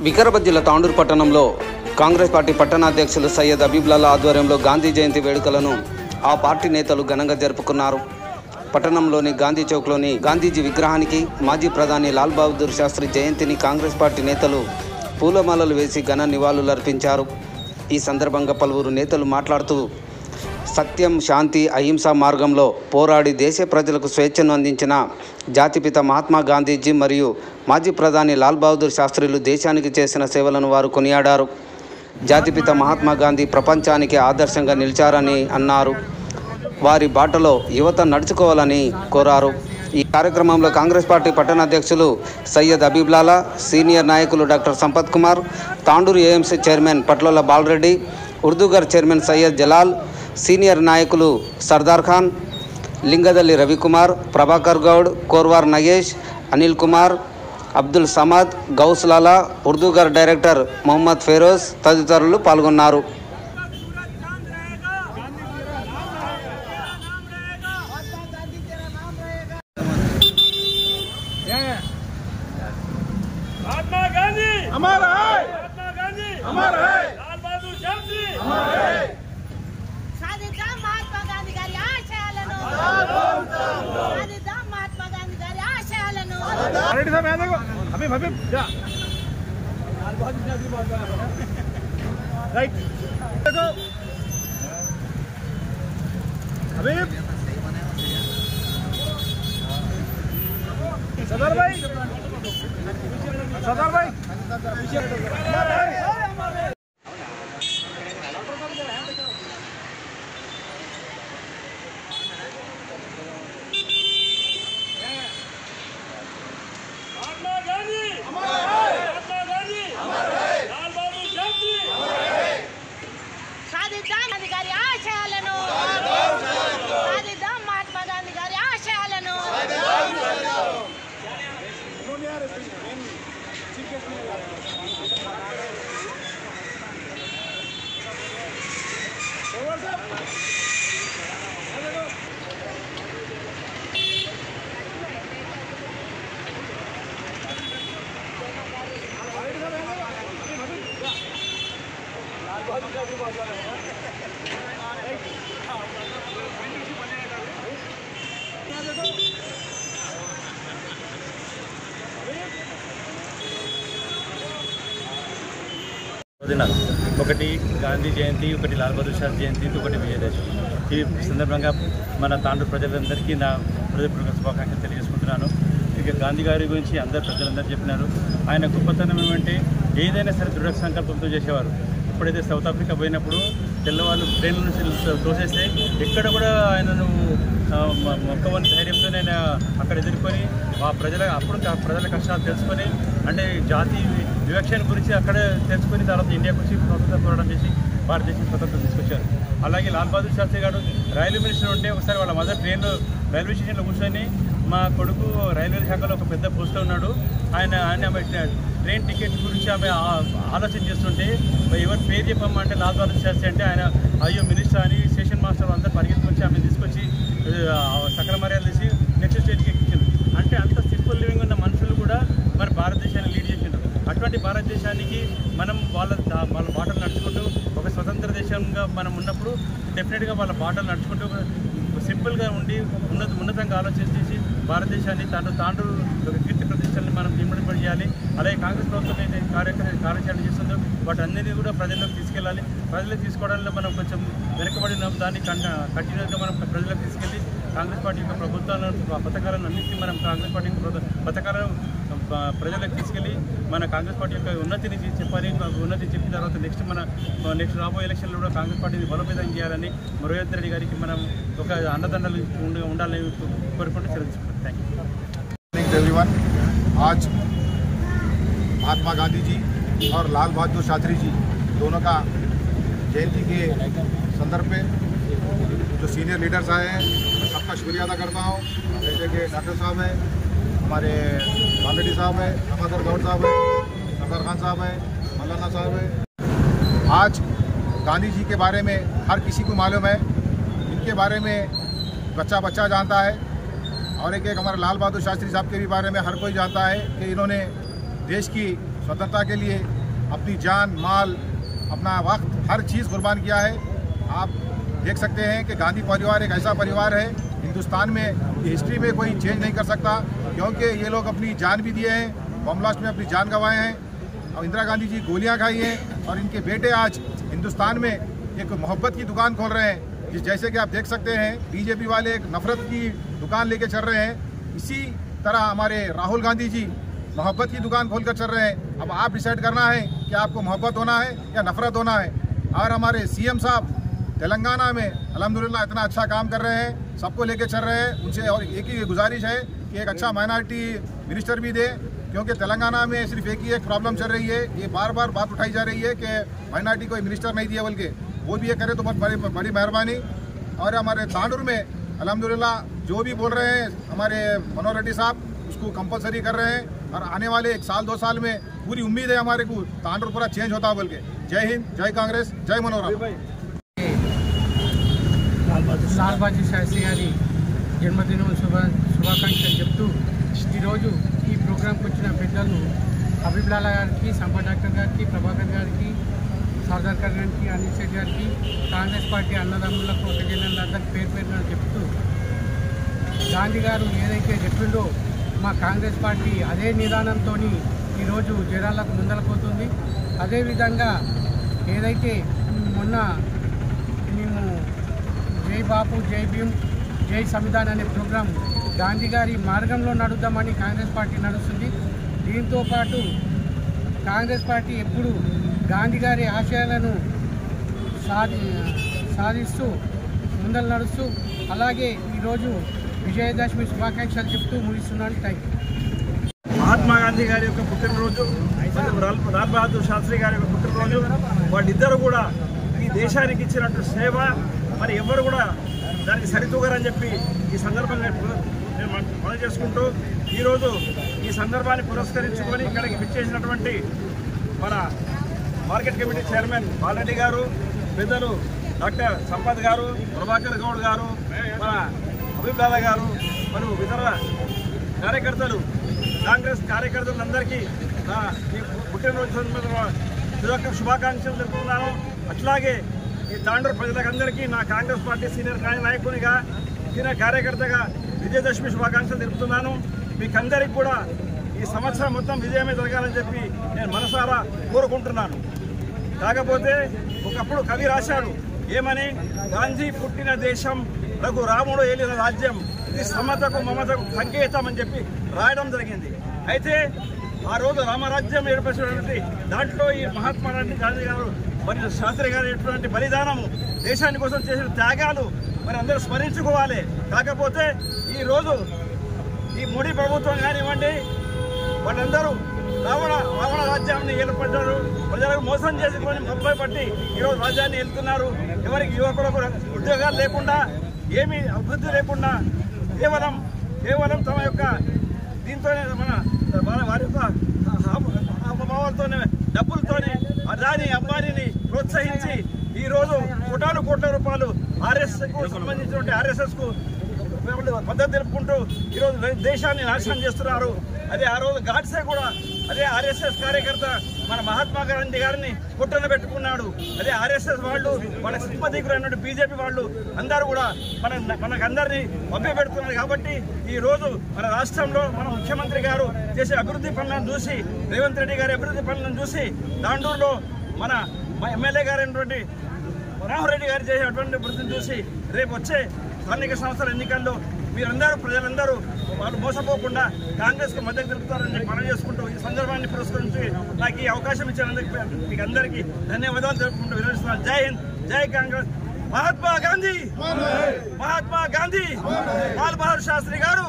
వికారాబాద్ జిల్లా తాండూరు పట్టణంలో కాంగ్రెస్ పార్టీ పట్టణాధ్యక్షులు సయ్యద్ హబీబుల్లా ఆధ్వర్యంలో గాంధీ జయంతి వేడుకలను ఆ పార్టీ నేతలు ఘనంగా జరుపుకున్నారు. పట్టణంలోని గాంధీ చౌక్లోని గాంధీజీ విగ్రహానికి మాజీ ప్రధాని లాల్ బహదూర్ శాస్త్రి జయంతిని కాంగ్రెస్ పార్టీ నేతలు పూలమాలలు వేసి ఘన నివాళులర్పించారు. ఈ సందర్భంగా పలువురు నేతలు మాట్లాడుతూ సత్యం, శాంతి, అహింసా మార్గంలో పోరాడి దేశ ప్రజలకు స్వేచ్ఛను అందించిన జాతిపిత మహాత్మా గాంధీజీ మరియు మాజీ ప్రధాని లాల్ బహదూర్ శాస్త్రిలు దేశానికి చేసిన సేవలను వారు కొనియాడారు. జాతిపిత మహాత్మా గాంధీ ప్రపంచానికి ఆదర్శంగా నిలిచారని అన్నారు. వారి బాటలో యువత నడుచుకోవాలని కోరారు. ఈ కార్యక్రమంలో కాంగ్రెస్ పార్టీ పట్టణాధ్యక్షులు సయ్యద్ హబీబుల్లా, సీనియర్ నాయకులు doctor Sampath Kumar, Tandur AMC chairman Patlola Balareddy, Urdughar chairman Syed Jalal, senior నాయకులు సర్దార్ ఖాన్, లింగదల్లి రవికుమార్, ప్రభాకర్ గౌడ్, కోర్వార్ నగేష్, అనిల్ కుమార్, అబ్దుల్ సమద్, గౌస్లాలా, ఉర్దూగర్ డైరెక్టర్ మొహమ్మద్ ఫెరోజ్ తదితరులు పాల్గొన్నారు. महात्मा गांधी हमारा है, महात्मा गांधी हमारा है, लाल बहादुर शास्त्री हमारा है. సాధిద్దాం మహాత్మా గాంధీ గారి ఆశయాలను, సాధిద్దాం మహాత్మా గాంధీ గారి ఆశయాలను. రెడ్డి సాబ్ యాదవ్ హబీబ్ హబీబ్ जा लाल बहादुर शास्त्री राइट देखो हबीब सरदार भाई महात्मा गांधी हमारा है, महात्मा गांधी हमारा है, लाल बहादुर शास्त्री हमारा है. సాధిద్దాం గాంధీ గారి ఆశయాలను, సాధిద్దాం మహాత్మా గాంధీ గారి ఆశయాలను. ఒకటి గాంధీ జయంతి, ఒకటి లాల్ బహదూర్ శాస్త్రి జయంతి, ఒకటి విజయదశమి. ఈ సందర్భంగా మన తాండూరు ప్రజలందరికీ నా హృదయపూర్వక శుభాకాంక్షలు తెలియజేసుకుంటున్నాను. ఇక గాంధీ గారి గురించి అందరు ప్రజలందరూ చెప్పినారు. ఆయన గొప్పతనం ఏమంటే ఏదైనా సరే దృఢ సంకల్పంతో చేసేవారు. ఎప్పుడైతే సౌత్ ఆఫ్రికా పోయినప్పుడు తెల్లవాళ్ళు ట్రైన్ల నుంచి తోసేస్తే ఎక్కడ కూడా ఆయనను మొక్కవని ధైర్యంతో ఆయన అక్కడ ఎదుర్కొని ప్రజల కష్టాలు తెలుసుకొని, అంటే జాతి వివక్షణ గురించి అక్కడే తెలుసుకొని తర్వాత ఇండియాకు వచ్చి స్వతంత్ర పోరాటం చేసి భారతదేశం స్వతంత్రం తీసుకొచ్చారు. అలాగే లాల్ బహదూర్ శాస్త్రి గారు రైల్వే మినిస్టర్ ఉంటే ఒకసారి వాళ్ళ మదర్ ట్రైన్లో రైల్వే స్టేషన్లో కూర్చొని మా కొడుకు రైల్వే శాఖలో ఒక పెద్ద పోస్ట్లో ఉన్నాడు, ఆమె ట్రైన్ టికెట్ గురించి ఆమె ఆలోచన చేస్తుంటే ఎవరు పేరు చెప్పమంటే లాల్ బహదూర్ శాస్త్రి అంటే ఆయన అయ్యో మినిస్టర్ అని స్టేషన్ మాస్టర్ అందరూ పరిగెత్తుకొచ్చి ఆమె తీసుకొచ్చి సకల మర్యాదలు తీసి నెక్స్ట్ స్టేజ్కి ఎక్కించారు. అంటే అంత సింపుల్ లివింగ్ ఉన్న మనుషులు కూడా మన భారతదేశాన్ని లీడ్ చేసిండ్రు. అటువంటి భారతదేశానికి మనం వాళ్ళ బాటలు నడుచుకుంటూ ఒక స్వతంత్ర దేశంగా మనం ఉన్నప్పుడు డెఫినెట్గా వాళ్ళ బాటలు నడుచుకుంటూ సింపుల్గా ఉండి ఉన్నతంగా ఆలోచన చేసి భారతదేశాన్ని తాండూరు ఒక కీర్తి ప్రతిష్టలను మనం ఇంప్లిమెంట్ చేయాలి. అలాగే కాంగ్రెస్ ప్రభుత్వం అయితే కార్యాచరణ చేస్తుందో వాటన్నిటినీ కూడా ప్రజల్లోకి తీసుకెళ్ళాలి. ప్రజలకు తీసుకోవడంలో మనం కొంచెం వెనుకబడిన దాన్ని కంటిన్యూస్గా మనం ప్రజలకు తీసుకెళ్ళి కాంగ్రెస్ పార్టీ యొక్క పథకాలను అన్నింటినీ మనం కాంగ్రెస్ పార్టీ పథకాలను ప్రజలకు తీసుకెళ్ళి మన కాంగ్రెస్ పార్టీ యొక్క ఉన్నతిని చెప్పాలి. ఉన్నతి చెప్పిన తర్వాత నెక్స్ట్ రాబోయే ఎలక్షన్లో కూడా కాంగ్రెస్ పార్టీని బలోపేతం చేయాలని రేవంత్ రెడ్డి గారికి మనం ఒక అండదండలు ఉండాలని కోరుకుంటూ తెలుసుకుంటాం. Thank you everyone. आज महात्मा गांधी जी और लाल बहादुर शास्त्री जी दोनों का जयंती के संदर्भ में जो सीनियर लीडर्स आए हैं मैं सबका शुक्रिया अदा करता हूँ. जैसे कि डॉक्टर साहब हैं, हमारे बालरेड्डी साहब हैं, अमादर गौड़ साहब हैं, सरदार खान साहब हैं, मौलाना साहब हैं. आज गांधी जी के बारे में हर किसी को मालूम है, इनके बारे में बच्चा जानता है और एक हमारे लाल बहादुर शास्त्री साहब के भी बारे में हर कोई जानता है कि इन्होंने देश की स्वतंत्रता के लिए अपनी जान माल अपना वक्त हर चीज़ कुर्बान किया है। आप देख सकते हैं कि गांधी परिवार एक ऐसा परिवार है हिंदुस्तान में, हिस्ट्री में कोई चेंज नहीं कर सकता, क्योंकि ये लोग अपनी जान भी दिए हैं, बम ब्लास्ट में अपनी जान गंवाए हैं और इंदिरा गांधी जी गोलियां खाई हैं और इनके बेटे आज हिंदुस्तान में एक मोहब्बत की दुकान खोल रहे हैं। जैसे कि आप देख सकते हैं बीजेपी वाले एक नफरत की दुकान लेके चल रहे हैं, इसी तरह हमारे राहुल गांधी जी मोहब्बत की दुकान खोल कर चल रहे हैं। अब आप डिसाइड करना है कि आपको मोहब्बत होना है या नफरत होना है। और हमारे सीएम साहब तेलंगाना में अल्हम्दुलिल्लाह इतना अच्छा काम कर रहे हैं, सबको लेके चल रहे हैं। उनसे और एक ही गुजारिश है कि एक अच्छा माइनॉरिटी मिनिस्टर भी दे, क्योंकि तेलंगाना में सिर्फ एक प्रॉब्लम चल रही है, ये बार बार बात उठाई जा रही है कि माइनॉरिटी कोई मिनिस्टर नहीं दिया, बल्कि वो भी ये करे तो बहुत बड़ी मेहरबानी। और हमारे तांडूर में अल्हम्दुलिल्लाह जो भी बोल रहे हैं हमारे मनोहर रेड्डी साहब, उसको कंपलसरी कर रहे हैं और आने वाले 1 साल 2 साल में पूरी उम्मीद है हमारे को तांडूर पूरा चेंज होता है बोल के। जय हिंद, जय कांग्रेस, जय मनोहर। లాల్ బహదూర్ శాస్త్రి గారి జన్మదినం శుభాకాంక్షలు చెప్తూ ఈరోజు ఈ ప్రోగ్రాంకి వచ్చిన పెద్దలు హబీబ్ లాలా గారికి, సంపత్ డాక్టర్ గారికి, ప్రభాకర్ గారికి, సర్దార్ గారికి, అనిల్ శెట్టి గారికి, కాంగ్రెస్ పార్టీ అన్నదమ్ములకు ఒకజనందరికీ పేరు పేరున చెప్తూ గాంధీ గారు ఏదైతే చెప్పిండో మా కాంగ్రెస్ పార్టీ అదే నిదానంతో ఈరోజు జనాలకు ముందలపోతుంది. అదేవిధంగా ఏదైతే మొన్న మేము జై బాపు, జై భీమ్, జై సంవిధాన్ అనే ప్రోగ్రాం గాంధీ గారి మార్గంలో నడుద్దామని కాంగ్రెస్ పార్టీ నడుస్తుంది. దీంతోపాటు కాంగ్రెస్ పార్టీ ఎప్పుడు గాంధీ గారి ఆశయాలను సాధిస్తూ ముందలు నడుస్తూ, అలాగే ఈరోజు విజయదశమి శుభాకాంక్షలు చెప్తూ ముగిస్తున్నాను. Thank you. మహాత్మా గాంధీ గారి యొక్క పుట్టినరోజు, లాల్ బహదూర్ శాస్త్రి గారి యొక్క పుట్టినరోజు, వాళ్ళిద్దరూ కూడా ఈ దేశానికి ఇచ్చినట్టు సేవ మరి ఎవరు కూడా దానికి సరితూగరని చెప్పి ఈ సందర్భంగా నేను మనం చేసుకుంటూ ఈరోజు ఈ సందర్భాన్ని పురస్కరించుకొని ఇక్కడికి విచ్చేసినటువంటి మన మార్కెట్ కమిటీ చైర్మన్ బాలరెడ్డి గారు, పెద్దలు డాక్టర్ సంపత్ గారు, ప్రభాకర్ గౌడ్ గారు, మన హబీబ్ లాలా గారు, మరియు ఇతర కార్యకర్తలు, కాంగ్రెస్ కార్యకర్తలందరికీ ఈ పుట్టినరోజు శుభాకాంక్షలు తెలుపుతున్నాను. అట్లాగే ఈ తాండూరు ప్రజలందరికీ నా కాంగ్రెస్ పార్టీ సీనియర్ నాయకునిగా, సీనియర్ కార్యకర్తగా విజయదశమి శుభాకాంక్షలు తెలుపుతున్నాను. మీకందరికీ కూడా ఈ సంవత్సరం మొత్తం విజయమే జరగాలని చెప్పి నేను మనసారా కోరుకుంటున్నాను. కాకపోతే ఒకప్పుడు కవి రాశాడు ఏమని, గాంధీ పుట్టిన దేశం రఘు రాముడు ఏలిన రాజ్యం, ఇది సమతకు మమతకు సంకేతం అని చెప్పి రాయడం జరిగింది. అయితే ఆ రోజు రామరాజ్యం ఏర్పరిచినటువంటి దాంట్లో ఈ మహాత్మా గాంధీ గారు మరియు శాస్త్రి గారు ఎటువంటి బలిదానము, దేశాని కోసం చేసిన త్యాగాలు మరి అందరూ స్మరించుకోవాలి. కాకపోతే ఈరోజు ఈ మోడీ ప్రభుత్వం కానివ్వండి, వాళ్ళందరూ రావణ రాజ్యాన్ని ఏర్పడ్డారు, ప్రజలకు మోసం చేసుకొని మొబ్బై పట్టి ఈరోజు రాజ్యాన్ని వెళ్తున్నారు. ఎవరికి యువకులకు ఉద్యోగాలు లేకుండా, ఏమీ అభివృద్ధి లేకుండా, కేవలం తమ యొక్క దీంతోనే వారి యొక్క హావభావాలతోనే, డబ్బులతోనే అదాని అంబానీని ప్రోత్సహించి ఈరోజు కోట్ల రూపాయలు ఆర్ఎస్ఎస్కు సంబంధించినటువంటి ఆర్ఎస్ఎస్కు మద్దతు తెలుపుకుంటూ ఈరోజు దేశాన్ని నాశనం చేస్తున్నారు. అదే ఆ రోజు గాడ్సే కూడా అదే ఆర్ఎస్ఎస్ కార్యకర్త మన మహాత్మా గాంధీ గారిని పుట్టన పెట్టుకున్నాడు. అదే ఆర్ఎస్ఎస్ వాళ్ళు, వాళ్ళ సింపదీకులైనటువంటి బీజేపీ వాళ్ళు అందరూ కూడా మనకందరినీ పంపిపెడుతున్నారు. కాబట్టి ఈరోజు మన రాష్ట్రంలో మన ముఖ్యమంత్రి గారు చేసే అభివృద్ధి పనులను చూసి, రేవంత్ రెడ్డి గారి అభివృద్ధి పనులను చూసి, తాండూరులో మన ఎమ్మెల్యే గారైనటువంటి మనోహర్ రెడ్డి గారు చేసేటువంటి అభివృద్ధిని చూసి రేపు వచ్చే స్థానిక సంస్థల ఎన్నికల్లో మీరందరూ, ప్రజలందరూ వాళ్ళు మోసపోకుండా కాంగ్రెస్కు మద్దతు తెలుపుతారని చెప్పి మనం చేసుకుంటూ ఈ సందర్భాన్ని పురస్కరించి నాకు ఈ అవకాశం ఇచ్చినందుకు మీకు అందరికీ ధన్యవాదాలు తెలుపుకుంటూ విరమిస్తున్నాను. జై హింద్, జై కాంగ్రెస్. మహాత్మా గాంధీ, లాల్ బహదూర్ శాస్త్రి గారు.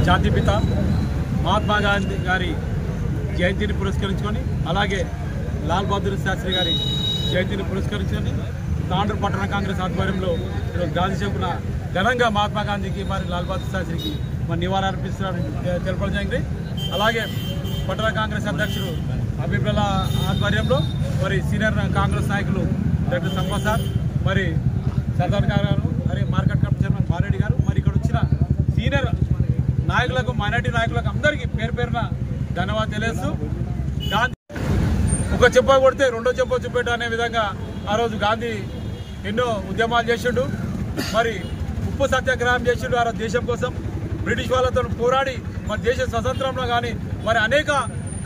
జాతిపిత మహాత్మా గాంధీ గారి జయంతిని పురస్కరించుకొని, అలాగే లాల్ బహదూర్ శాస్త్రి గారి జయంతిని పురస్కరించుకొని తాండూరు పట్టణ కాంగ్రెస్ ఆధ్వర్యంలో గాంధీ చౌక్న ఘనంగా మహాత్మా గాంధీకి మరి లాల్ బహదూర్ శాస్త్రికి మరి నివాళులు అర్పిస్తున్నారని తెలపడం జరిగింది. అలాగే పట్టణ కాంగ్రెస్ అధ్యక్షుడు హబీబ్ లాలా ఆధ్వర్యంలో మరి సీనియర్ కాంగ్రెస్ నాయకులు డాక్టర్ సంపత్ సార్, మరి సర్దార్ గారు, మరి మార్కెట్ కమిటీ చైర్మన్ బాలరెడ్డి గారు, మరి ఇక్కడ వచ్చిన సీనియర్ నాయకులకు, మైనార్టీ నాయకులకు అందరికీ పేరు పేరున ధన్యవాదాలు తెలియజేస్తూ గాంధీ ఒక చెప్ప కొడితే రెండో చెప్ప చూపెట్టు అనే విధంగా ఆ రోజు గాంధీ ఎన్నో ఉద్యమాలు చేసిండు. మరి ఉప్పు సత్యాగ్రహం చేసిండు ఆ రోజు దేశం కోసం. బ్రిటిష్ వాళ్ళతో పోరాడి మన దేశ స్వతంత్రంలో కానీ మరి అనేక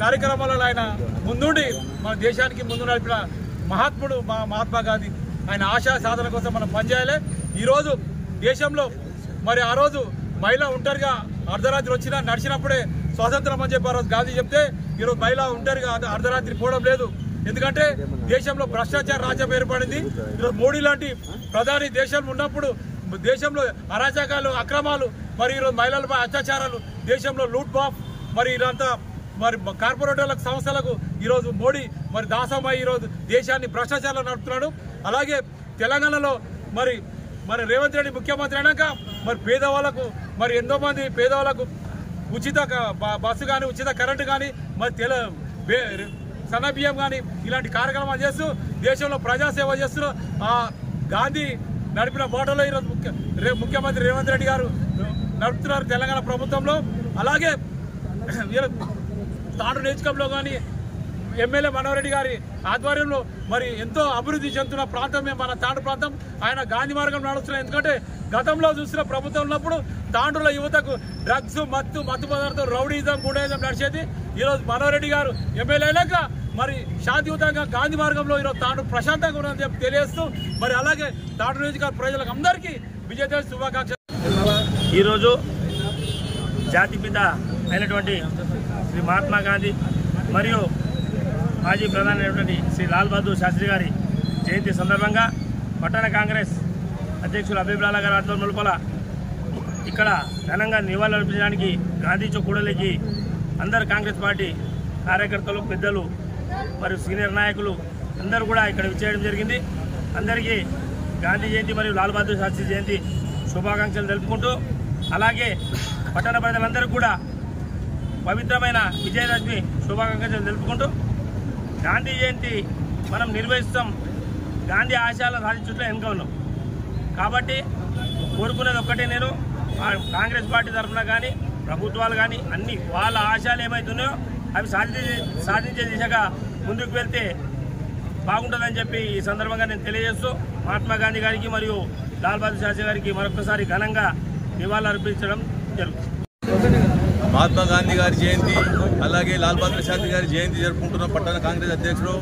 కార్యక్రమాలలో ఆయన ముందుండి మన దేశానికి ముందు నడిపిన మహాత్ముడు మహాత్మా గాంధీ. ఆయన ఆశయ సాధన కోసం మనం పనిచేయాలి. ఈరోజు దేశంలో మరి ఆ రోజు మహిళ ఒంటరిగా అర్ధరాత్రి వచ్చినా నడిచినప్పుడే స్వాతంత్రం అని చెప్పి ఆ రోజు గాంధీ చెప్తే ఈరోజు మహిళ ఒంటరిగా అర్ధరాత్రి పోవడం లేదు. ఎందుకంటే దేశంలో భ్రష్టాచార రాజ్యం ఏర్పడింది. ఈరోజు మోడీ లాంటి ప్రధాని దేశంలో ఉన్నప్పుడు దేశంలో అరాచకాలు అక్రమాలు మరి ఈరోజు మహిళలపై అత్యాచారాలు దేశంలో లూట్ బాఫ్ మరి ఇదంతా మరి కార్పొరేటర్లకు సంస్థలకు ఈరోజు మోడీ మరి దాసమై ఈరోజు దేశాన్ని భ్రష్టాచారాలు నడుపుతున్నాడు. అలాగే తెలంగాణలో మరి రేవంత్ రెడ్డి ముఖ్యమంత్రి అయినాక మరి పేదవాళ్లకు మరి ఎంతో మంది పేదవాళ్లకు ఉచిత బస్సు కానీ ఉచిత కరెంటు కానీ మరి సన్న బియ్యం కానీ ఇలాంటి కార్యక్రమాలు చేస్తూ దేశంలో ప్రజాసేవ చేస్తూ ఆ గాంధీ నడిపిన బాటలో ఈరోజు ముఖ్యమంత్రి రేవంత్ రెడ్డి గారు నడుపుతున్నారు తెలంగాణ ప్రభుత్వంలో. అలాగే తాండ్రు నియోజకవర్గంలో కానీ ఎమ్మెల్యే మనోహర్ రెడ్డి గారి ఆధ్వర్యంలో మరి ఎంతో అభివృద్ధి చెందుతున్న ప్రాంతమే మన తాండ్రు ప్రాంతం. ఆయన గాంధీ మార్గం నడుస్తున్నారు. ఎందుకంటే గతంలో చూసిన ప్రభుత్వం ఉన్నప్పుడు తాండ్రుల యువతకు డ్రగ్స్ మత్తు పదార్థం రౌడీజం గుండేజం నడిచేది. ఈరోజు మనోహర్ రెడ్డి గారు ఎమ్మెల్యే అయినాక మరి శాంతియుతంగా గాంధీ మార్గంలో ఈరోజు తాండ్రు ప్రశాంతంగా ఉన్నదని చెప్పి తెలియజేస్తూ మరి అలాగే తాండ్రు నియోజకవర్గ ప్రజలకు అందరికీ విజయదశమి శుభాకాంక్షలు. ఈరోజు జాతిపిత అయినటువంటి శ్రీ మహాత్మా గాంధీ మరియు మాజీ ప్రధాని అయినటువంటి శ్రీ లాల్ బహదూర్ శాస్త్రి గారి జయంతి సందర్భంగా పట్టణ కాంగ్రెస్ అధ్యక్షులు హబీబ్ లాలా గారి ఆధ్వర్యం లోపల ఇక్కడ ఘనంగా నివాళులర్పించడానికి గాంధీ చౌక్ కూడలికి అందరు కాంగ్రెస్ పార్టీ కార్యకర్తలు పెద్దలు మరియు సీనియర్ నాయకులు అందరూ కూడా ఇక్కడ విచ్చేయడం జరిగింది. అందరికీ గాంధీ జయంతి మరియు లాల్ బహదూర్ శాస్త్రి జయంతి శుభాకాంక్షలు తెలుపుకుంటూ అలాగే పట్టణ ప్రజలందరూ కూడా పవిత్రమైన విజయదశమి శుభాకాంక్షలు తెలుపుకుంటూ గాంధీ జయంతి మనం నిర్వహిస్తాం. గాంధీ ఆశయాలను సాధించడంలో వెనుక ఉన్నాం కాబట్టి కోరుకునేది ఒక్కటే, నేను కాంగ్రెస్ పార్టీ తరఫున కానీ ప్రభుత్వాలు కానీ అన్ని వాళ్ళ ఆశయాలు ఏమవుతున్నాయో అవి సాధించే దిశగా ముందుకు వెళ్తే బాగుంటుందని చెప్పి ఈ సందర్భంగా నేను తెలియజేస్తూ మహాత్మా గాంధీ గారికి మరియు లాల్ బహదూర్ శాస్త్రి గారికి మరొకసారి ఘనంగా నివాళులర్పించడం జరుగుతుంది. మహాత్మా గాంధీ గారి జయంతి అలాగే లాల్ బహదూర్ శాస్త్రి గారి జయంతి జరుపుకుంటున్న పట్టణ కాంగ్రెస్ అధ్యక్షుడు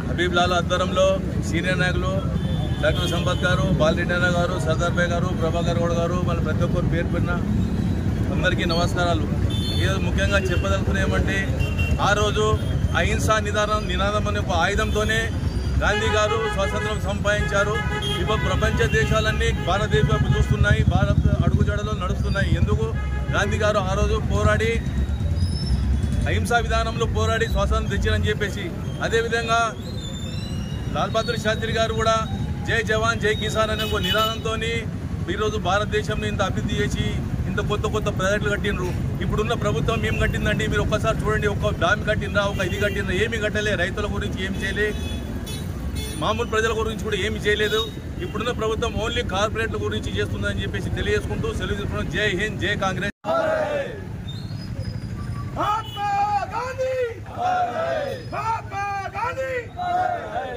హబీబ్ లాల్ ఆధ్వర్యంలో సీనియర్ నాయకులు డాక్టర్ సంపత్ గారు, బాలరెడ్డి అన్న గారు, సర్దార్ భాయ్ గారు, ప్రభాకర్ గౌడ్ గారు, మన ప్రతి ఒక్కరు పేరు పెట్టిన అందరికీ నమస్కారాలు. ఈరోజు ముఖ్యంగా చెప్పదలుచుకున్న ఏమంటే ఆ రోజు అహింసా నినాదం అనే ఒక ఆయుధంతోనే గాంధీ గారు స్వాతంత్రం సంపాదించారు. ఇప్పుడు ప్రపంచ దేశాలన్నీ భారతదేశం చూస్తున్నాయి, భారత్ అడుగుజాడలో నడుస్తున్నాయి. ఎందుకు గాంధీ గారు ఆ రోజు పోరాడి అహింసా విధానంలో పోరాడి స్వాతంత్రం తెచ్చారని చెప్పేసి. అదేవిధంగా లాల్ బహదూర్ శాస్త్రి గారు కూడా జై జవాన్ జై కిసాన్ అనే ఒక నినాదంతో ఈరోజు భారతదేశంని ఇంత అభివృద్ధి చేసి ఇంత కొత్త ప్రాజెక్టులు కట్టినరు. ఇప్పుడున్న ప్రభుత్వం ఏం కట్టిందండి మీరు ఒక్కసారి చూడండి. ఒక డ్యామ్ కట్టిందా, ఒక ఇది కట్టిందా, ఏమీ కట్టలే. రైతుల గురించి ఏమి చేయలే, మామూలు ప్రజల గురించి కూడా ఏమి చేయలేదు. ఇప్పుడున్న ప్రభుత్వం ఓన్లీ కార్పొరేట్ల గురించి చేస్తుందని చెప్పేసి తెలియజేసుకుంటూ సెలవు తీసుకున్నాం. జై హింద్, జై కాంగ్రెస్.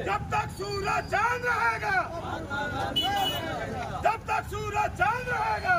जब तक सूरज चांद रहेगा, जब तक सूरज चांद रहेगा,